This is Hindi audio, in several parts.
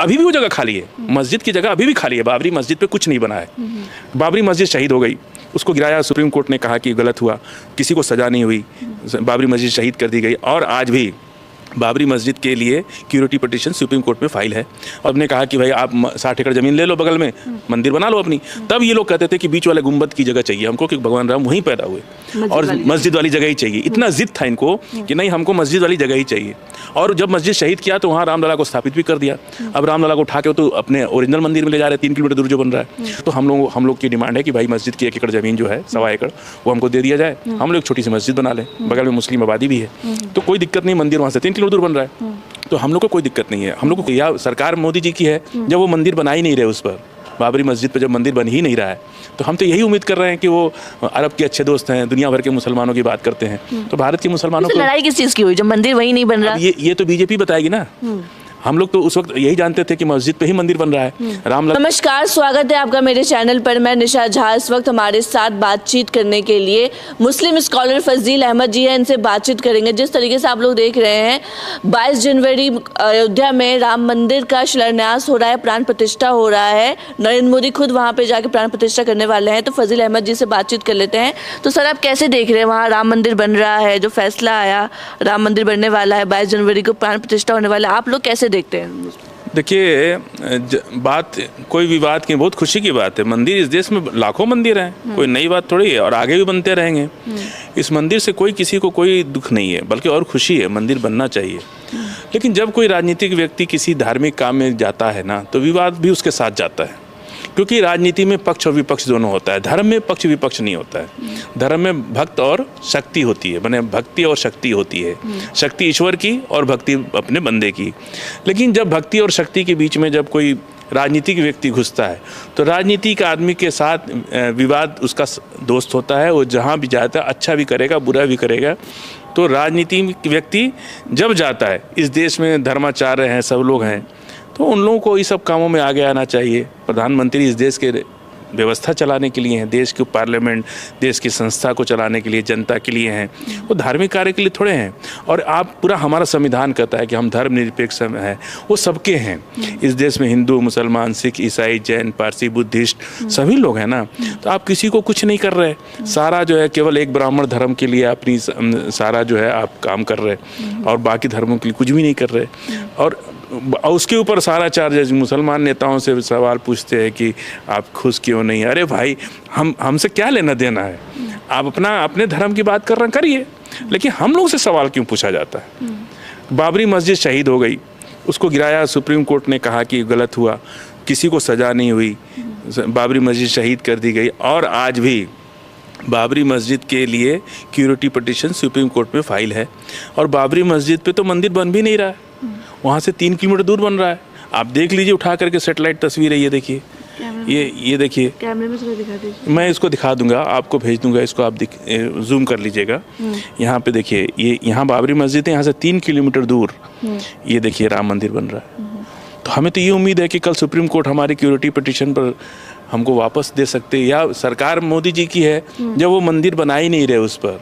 अभी भी वो जगह खाली है, मस्जिद की जगह अभी भी खाली है। बाबरी मस्जिद पे कुछ नहीं बना है। बाबरी मस्जिद शहीद हो गई, उसको गिराया, सुप्रीम कोर्ट ने कहा कि गलत हुआ, किसी को सज़ा नहीं हुई, बाबरी मस्जिद शहीद कर दी गई। और आज भी बाबरी मस्जिद के लिए क्यूरिटी पिटीशन सुप्रीम कोर्ट में फाइल है। और हमने कहा कि भाई आप 60 एकड़ ज़मीन ले लो, बगल में मंदिर बना लो अपनी। तब ये लोग कहते थे कि बीच वाले गुंबद की जगह चाहिए हमको, क्योंकि भगवान राम वहीं पैदा हुए और मस्जिद वाली जगह ही चाहिए। इतना जिद था इनको कि नहीं, हमको मस्जिद वाली जगह ही चाहिए। और जब मस्जिद शहीद किया तो वहाँ रामलला को स्थापित भी कर दिया। अब रामलला को उठा के तो अपने ओरिजिनल मंदिर में ले जा रहे हैं, 3 किलोमीटर दूर जो बन रहा है। तो हम लोग की डिमांड है कि भाई मस्जिद की 1 एकड़ ज़मीन जो है, 1.25 एकड़, वो हमको दे दिया जाए। हम लोग छोटी सी मस्जिद बना लें, बगल में मुस्लिम आबादी भी है, तो कोई दिक्कत नहीं। मंदिर वहाँ से 3 किलोमीटर दूर बन रहा है, तो हम लोग को कोई दिक्कत नहीं है। हम लोग को या सरकार मोदी जी की है, जब वो मंदिर बना ही नहीं रहे, उस पर बाबरी मस्जिद पर जब मंदिर बन ही नहीं रहा है, तो हम तो यही उम्मीद कर रहे हैं कि वो अरब के अच्छे दोस्त हैं, दुनिया भर के मुसलमानों की बात करते हैं। तो भारत के मुसलमानों को लड़ाई किस चीज़ की हुई जब मंदिर वही नहीं बन रहा? ये तो बीजेपी बताएगी ना। हम लोग तो उस वक्त यही जानते थे कि मस्जिद पे ही मंदिर बन रहा है। नमस्कार, स्वागत है आपका मेरे चैनल पर। मैं निशा झा। इस वक्त हमारे साथ बातचीत करने के लिए मुस्लिम स्कॉलर फजील अहमद जी हैं, इनसे बातचीत करेंगे। जिस तरीके से आप लोग देख रहे हैं, 22 जनवरी अयोध्या में राम मंदिर का शिलान्यास हो रहा है, प्राण प्रतिष्ठा हो रहा है। नरेंद्र मोदी खुद वहाँ पे जाके प्राण प्रतिष्ठा करने वाले हैं। तो फजील अहमद जी से बातचीत कर लेते हैं। तो सर, आप कैसे देख रहे हैं, वहाँ राम मंदिर बन रहा है, जो फैसला आया, राम मंदिर बनने वाला है, 22 जनवरी को प्राण प्रतिष्ठा होने वाला है, आप लोग कैसे देखते हैं? देखिए, बात कोई भी बात की बहुत खुशी की बात है। मंदिर इस देश में लाखों मंदिर हैं, कोई नई बात थोड़ी है, और आगे भी बनते रहेंगे। इस मंदिर से किसी को कोई दुख नहीं है, बल्कि और खुशी है। मंदिर बनना चाहिए। लेकिन जब कोई राजनीतिक व्यक्ति किसी धार्मिक काम में जाता है ना, तो विवाद भी उसके साथ जाता है, क्योंकि राजनीति में पक्ष और विपक्ष दोनों होता है। धर्म में पक्ष विपक्ष नहीं होता है। धर्म में भक्त और शक्ति होती है, माने भक्ति और शक्ति होती है। शक्ति ईश्वर की और भक्ति अपने बंदे की। लेकिन जब भक्ति और शक्ति के बीच में जब कोई राजनीतिक व्यक्ति घुसता है, तो राजनीति के आदमी के साथ विवाद उसका दोस्त होता है। वो जहाँ भी जाता है, अच्छा भी करेगा, बुरा भी करेगा। तो राजनीतिक व्यक्ति जब जाता है, इस देश में धर्माचार्य हैं, सब लोग हैं, तो उन लोगों को इस सब कामों में आगे आना चाहिए। प्रधानमंत्री इस देश के व्यवस्था चलाने के लिए हैं, देश के पार्लियामेंट, देश की संस्था को चलाने के लिए, जनता के लिए हैं। वो धार्मिक कार्य के लिए थोड़े हैं। और आप पूरा हमारा संविधान कहता है कि हम धर्मनिरपेक्ष हैं, वो सबके हैं। इस देश में हिंदू, मुसलमान, सिख, ईसाई, जैन, पारसी, बुद्धिस्ट सभी लोग हैं ना। तो आप किसी को कुछ नहीं कर रहे। सारा जो है केवल एक ब्राह्मण धर्म के लिए अपनी सारा जो है आप काम कर रहे, और बाकी धर्मों के लिए कुछ भी नहीं कर रहे। और उसके ऊपर सारा चार्ज मुसलमान नेताओं से सवाल पूछते हैं कि आप खुश क्यों नहीं। अरे भाई, हमसे क्या लेना देना है? आप अपने धर्म की बात कर रहे हैं, करिए, लेकिन हम लोग से सवाल क्यों पूछा जाता है? बाबरी मस्जिद शहीद हो गई, उसको गिराया, सुप्रीम कोर्ट ने कहा कि गलत हुआ, किसी को सज़ा नहीं हुई, बाबरी मस्जिद शहीद कर दी गई। और आज भी बाबरी मस्जिद के लिए क्यूरिटी पिटीशन सुप्रीम कोर्ट में फाइल है। और बाबरी मस्जिद पे तो मंदिर बन भी नहीं रहा है, वहाँ से 3 किलोमीटर दूर बन रहा है। आप देख लीजिए, उठा करके सेटेलाइट तस्वीर है, ये देखिए, ये देखिए, कैमरे में से दिखा दीजिए। मैं इसको दिखा दूंगा, आपको भेज दूंगा, इसको आप जूम कर लीजिएगा। यहाँ पे देखिए, ये यहाँ बाबरी मस्जिद है, यहाँ से 3 किलोमीटर दूर ये देखिए राम मंदिर बन रहा है। तो हमें तो ये उम्मीद है कि कल सुप्रीम कोर्ट हमारी क्यूरिटी पिटीशन पर हमको वापस दे सकते हैं। या सरकार मोदी जी की है, जब वो मंदिर बना ही नहीं रहे, उस पर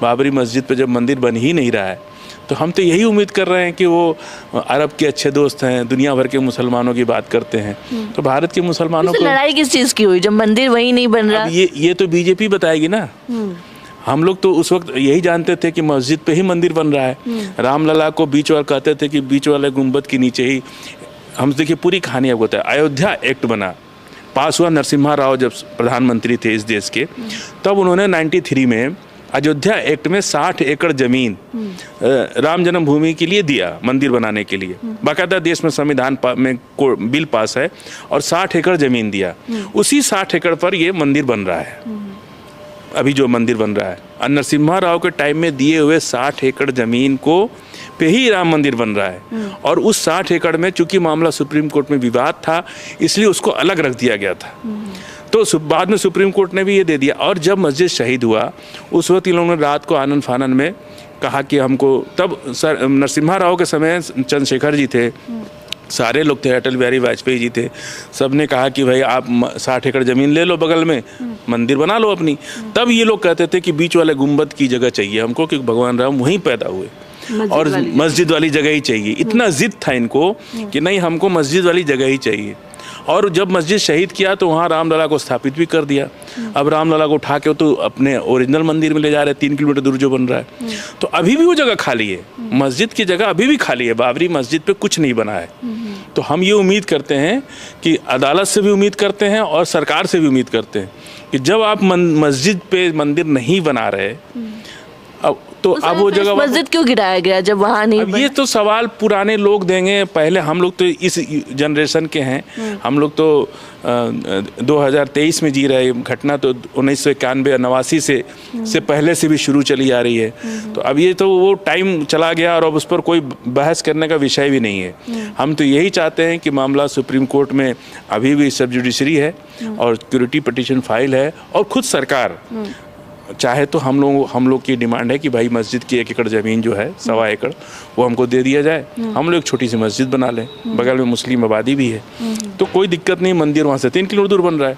बाबरी मस्जिद पर जब मंदिर बन ही नहीं रहा है, तो हम तो यही उम्मीद कर रहे हैं कि वो अरब के अच्छे दोस्त हैं, दुनिया भर के मुसलमानों की बात करते हैं। तो भारत के मुसलमानों को लड़ाई किस चीज़ की हुई जब मंदिर वही नहीं बन रहा? ये तो बीजेपी बताएगी ना। हम लोग तो उस वक्त यही जानते थे कि मस्जिद पे ही मंदिर बन रहा है। रामलला को बीच वाले कहते थे कि बीच वाले गुंबद के नीचे ही। हम देखिए, पूरी कहानी आपको बताया। अयोध्या एक्ट बना, पास हुआ नरसिम्हा राव जब प्रधानमंत्री थे इस देश के, तब उन्होंने 93 में अयोध्या एक्ट में 60 एकड़ जमीन राम जन्मभूमि के लिए दिया, मंदिर बनाने के लिए। बाकायदा देश में संविधान में बिल पास है, और 60 एकड़ जमीन दिया। उसी 60 एकड़ पर ये मंदिर बन रहा है, अभी जो मंदिर बन रहा है। और नरसिम्हा राव के टाइम में दिए हुए 60 एकड़ जमीन को पे ही राम मंदिर बन रहा है। और उस 60 एकड़ में चूंकि मामला सुप्रीम कोर्ट में विवाद था, इसलिए उसको अलग रख दिया गया था। तो बाद में सुप्रीम कोर्ट ने भी ये दे दिया। और जब मस्जिद शहीद हुआ, उस वक्त इन लोगों ने रात को आनन फानन में कहा कि हमको, तब सर नरसिम्हा राव के समय चंद्रशेखर जी थे, सारे लोग थे, अटल बिहारी वाजपेयी जी थे, सब ने कहा कि भाई आप 60 एकड़ ज़मीन ले लो, बगल में मंदिर बना लो अपनी। तब ये लोग कहते थे कि बीच वाले गुंबद की जगह चाहिए हमको, क्योंकि भगवान राम वहीं पैदा हुए और मस्जिद वाली जगह ही चाहिए। इतना जिद था इनको कि नहीं, हमको मस्जिद वाली जगह ही चाहिए। और जब मस्जिद शहीद किया तो वहाँ रामलला को स्थापित भी कर दिया। अब रामलला को उठा के तो अपने ओरिजिनल मंदिर में ले जा रहे हैं, 3 किलोमीटर दूर जो बन रहा है। तो अभी भी वो जगह खाली है, मस्जिद की जगह अभी भी खाली है, बाबरी मस्जिद पे कुछ नहीं बना है। तो हम ये उम्मीद करते हैं कि अदालत से भी उम्मीद करते हैं और सरकार से भी उम्मीद करते हैं कि जब आप मस्जिद पे मंदिर नहीं बना रहे, अब वो जगह मस्जिद क्यों गिराया गया जब वहाँ नहीं? अब ये तो सवाल पुराने लोग देंगे। पहले हम लोग तो इस जनरेशन के हैं, हम लोग तो 2023 में जी रहे। घटना तो 1991-89 से पहले से भी शुरू चली आ रही है। तो अब ये तो वो टाइम चला गया और अब उस पर कोई बहस करने का विषय भी नहीं है। हम तो यही चाहते हैं कि मामला सुप्रीम कोर्ट में अभी भी सब जुडिशरी है और सिक्योरिटी पिटीशन फाइल है, और खुद सरकार चाहे तो हम लोग की डिमांड है कि भाई मस्जिद की 1 एकड़ ज़मीन जो है, 1.25 एकड़, वो हमको दे दिया जाए। हम लोग एक छोटी सी मस्जिद बना लें, बगल में मुस्लिम आबादी भी है, तो कोई दिक्कत नहीं। मंदिर वहाँ से 3 किलोमीटर दूर बन रहा है,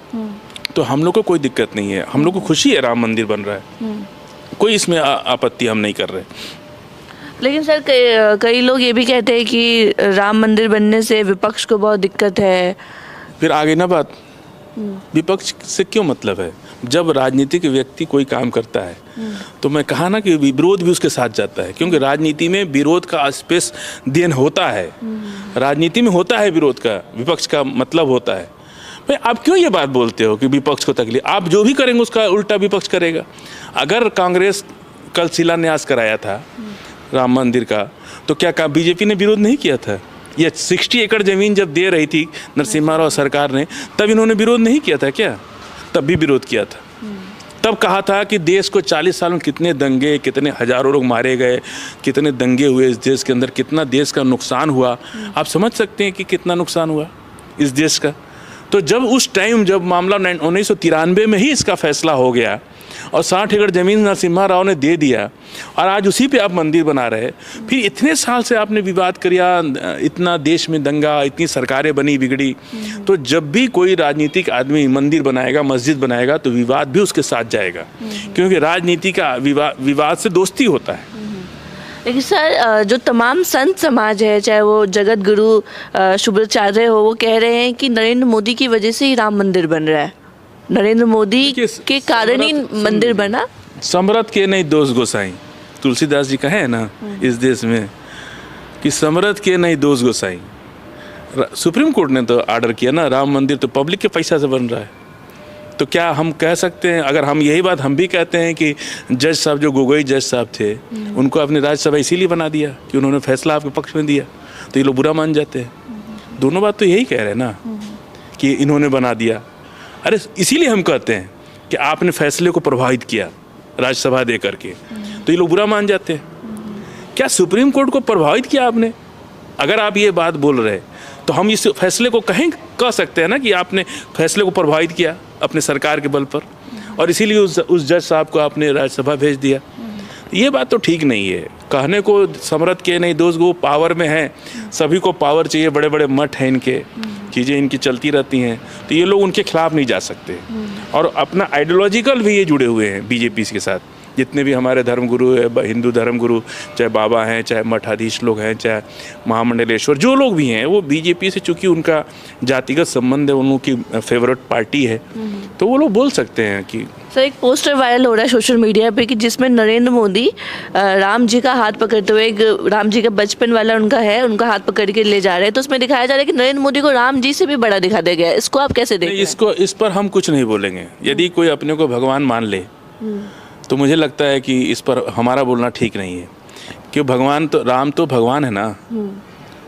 तो हम लोग को कोई दिक्कत नहीं है। हम लोग को खुशी है राम मंदिर बन रहा है, कोई इसमें आपत्ति हम नहीं कर रहे। लेकिन सर कई लोग ये भी कहते हैं कि राम मंदिर बनने से विपक्ष को बहुत दिक्कत है। फिर आगे ना बात, विपक्ष से क्यों मतलब है? जब राजनीतिक व्यक्ति कोई काम करता है तो मैं कहा ना कि विरोध भी उसके साथ जाता है, क्योंकि राजनीति में विरोध का स्पेस देन होता है। राजनीति में होता है विरोध का, विपक्ष का मतलब होता है। भाई आप क्यों ये बात बोलते हो कि विपक्ष को तकलीफ? आप जो भी करेंगे उसका उल्टा विपक्ष करेगा। अगर कांग्रेस कल शिलान्यास कराया था राम मंदिर का, तो क्या बीजेपी ने विरोध नहीं किया था? ये 60 एकड़ ज़मीन जब दे रही थी नरसिम्हा राव सरकार ने, तब इन्होंने विरोध नहीं किया था क्या? तब भी विरोध किया था। तब कहा था कि देश को 40 साल में कितने दंगे, कितने हजारों लोग मारे गए, कितने दंगे हुए इस देश के अंदर, कितना देश का नुकसान हुआ। आप समझ सकते हैं कि कितना नुकसान हुआ इस देश का। तो जब उस टाइम जब मामला 1993 में ही इसका फैसला हो गया और 60 एकड़ ज़मीन नरसिम्हा राव ने दे दिया, और आज उसी पे आप मंदिर बना रहे। फिर इतने साल से आपने विवाद किया, इतना देश में दंगा, इतनी सरकारें बनी बिगड़ी। तो जब भी कोई राजनीतिक आदमी मंदिर बनाएगा, मस्जिद बनाएगा, तो विवाद भी उसके साथ जाएगा, क्योंकि राजनीति का विवाद से दोस्ती होता है। लेकिन सर जो तमाम संत समाज है, चाहे वो जगत गुरु शुभ्राचार्य हो, वो कह रहे हैं कि नरेंद्र मोदी की वजह से ही राम मंदिर बन रहा है, नरेंद्र मोदी के कारण ही मंदिर बना। समरथ के नहीं दोष गोसाई, तुलसीदास जी कहे ना इस देश में कि समरथ के नहीं दोष गोसाई। सुप्रीम कोर्ट ने तो आर्डर किया ना, राम मंदिर तो पब्लिक के पैसा से बन रहा है। तो क्या हम कह सकते हैं, अगर हम यही बात हम भी कहते हैं कि जज साहब, जो गोगोई जज साहब थे, उनको अपनी राज्यसभा इसीलिए बना दिया कि उन्होंने फैसला आपके पक्ष में दिया, तो ये लोग बुरा मान जाते हैं। दोनों बात तो यही कह रहे हैं ना कि इन्होंने बना दिया। अरे इसीलिए हम कहते हैं कि आपने फैसले को प्रभावित किया राज्यसभा दे करके, तो ये लोग बुरा मान जाते हैं। क्या सुप्रीम कोर्ट को प्रभावित किया आपने? अगर आप ये बात बोल रहे तो हम इस फैसले को कह सकते हैं ना कि आपने फैसले को प्रभावित किया अपने सरकार के बल पर, और इसीलिए उस जज साहब को आपने राज्यसभा भेज दिया। ये बात तो ठीक नहीं है। कहने को समरथ के नहीं दोस्त, वो पावर में है, सभी को पावर चाहिए, बड़े बड़े मठ हैं इनके, चीज़ें इनकी चलती रहती हैं, तो ये लोग उनके खिलाफ नहीं जा सकते। और अपना आइडियोलॉजिकल भी ये जुड़े हुए हैं बीजेपी के साथ। जितने भी हमारे धर्मगुरु है, हिंदू धर्मगुरु, चाहे बाबा हैं, चाहे मठाधीश लोग हैं, चाहे महामंडलेश्वर, जो लोग भी हैं, वो बीजेपी से, चूँकि उनका जातिगत संबंध है, उनकी फेवरेट पार्टी है, तो वो लोग बोल सकते हैं कि। सर एक पोस्टर वायरल हो रहा है सोशल मीडिया पे कि जिसमें नरेंद्र मोदी राम जी का हाथ पकड़ते हुए, एक राम जी का बचपन वाला उनका है, उनका हाथ पकड़ के ले जा रहे हैं, तो उसमें दिखाया जा रहा है कि नरेंद्र मोदी को राम जी से भी बड़ा दिखा दिया गया है। इसको आप कैसे देखते हैं? इस पर हम कुछ नहीं बोलेंगे। यदि कोई अपने को भगवान मान ले तो मुझे लगता है कि इस पर हमारा बोलना ठीक नहीं है, क्यों? भगवान तो, राम तो भगवान है ना,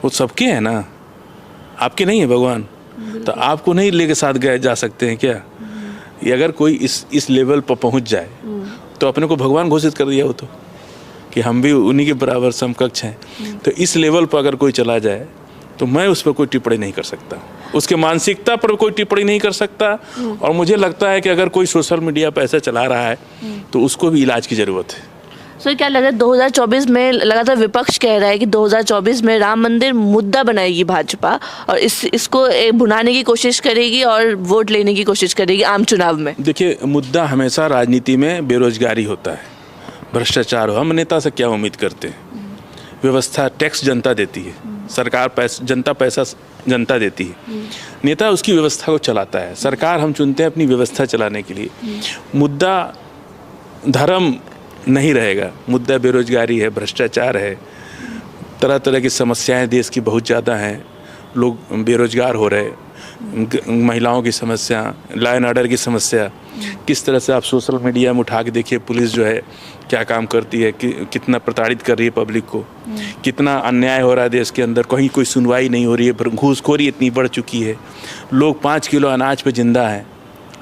वो सबके हैं ना, आपके नहीं है भगवान, तो आपको नहीं लेके साथ गए जा सकते हैं क्या? ये अगर कोई इस लेवल पर पहुंच जाए तो अपने को भगवान घोषित कर दिया हो, तो कि हम भी उन्हीं के बराबर समकक्ष हैं। तो इस लेवल पर अगर कोई चला जाए तो मैं उस पर कोई टिप्पणी नहीं कर सकता, उसके मानसिकता पर कोई टिप्पणी नहीं कर सकता। और मुझे लगता है कि अगर कोई सोशल मीडिया पर ऐसा चला रहा है तो उसको भी इलाज की ज़रूरत है। सर क्या लग रहा है 2024 में, लगातार विपक्ष कह रहा है कि 2024 में राम मंदिर मुद्दा बनाएगी भाजपा, और इसको भुनाने की कोशिश करेगी और वोट लेने की कोशिश करेगी आम चुनाव में? देखिए, मुद्दा हमेशा राजनीति में बेरोजगारी होता है, भ्रष्टाचार हो। हम नेता से क्या उम्मीद करते हैं? व्यवस्था टैक्स जनता देती है, सरकार पैसा जनता देती है, नेता उसकी व्यवस्था को चलाता है, सरकार हम चुनते हैं अपनी व्यवस्था चलाने के लिए। मुद्दा धर्म नहीं रहेगा, मुद्दा बेरोजगारी है, भ्रष्टाचार है, तरह तरह की समस्याएं देश की बहुत ज़्यादा हैं, लोग बेरोजगार हो रहे, महिलाओं की समस्या, लॉ एंड ऑर्डर की समस्या, किस तरह से आप सोशल मीडिया में उठा के देखिए पुलिस जो है क्या काम करती है, कितना प्रताड़ित कर रही है पब्लिक को, कितना अन्याय हो रहा है देश के अंदर, कहीं कोई सुनवाई नहीं हो रही है, घूसखोरी इतनी बढ़ चुकी है, लोग 5 किलो अनाज पे जिंदा हैं।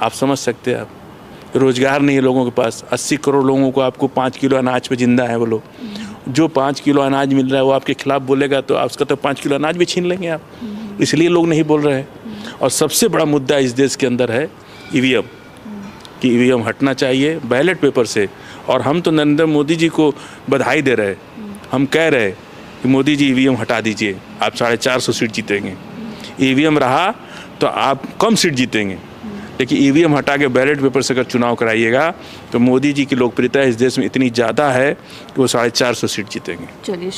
आप समझ सकते हैं, आप रोज़गार नहीं है लोगों के पास, 80 करोड़ लोगों को आपको 5 किलो अनाज पे जिंदा है वो लोग। जो 5 किलो अनाज मिल रहा है वो आपके खिलाफ बोलेगा तो आप उसका तो 5 किलो अनाज भी छीन लेंगे आप, इसलिए लोग नहीं बोल रहे हैं। और सबसे बड़ा मुद्दा इस देश के अंदर है ईवीएम, कि ईवीएम हटना चाहिए बैलेट पेपर से। और हम तो नरेंद्र मोदी जी को बधाई दे रहे हैं, हम कह रहे हैं कि मोदी जी ईवीएम हटा दीजिए, आप 450 सीट जीतेंगे। ईवीएम रहा तो आप कम सीट जीतेंगे, लेकिन ईवीएम हटा के बैलेट पेपर से अगर चुनाव कराइएगा तो मोदी जी की लोकप्रियता इस देश में इतनी ज़्यादा है कि वो 450 सीट जीतेंगे। चलिए।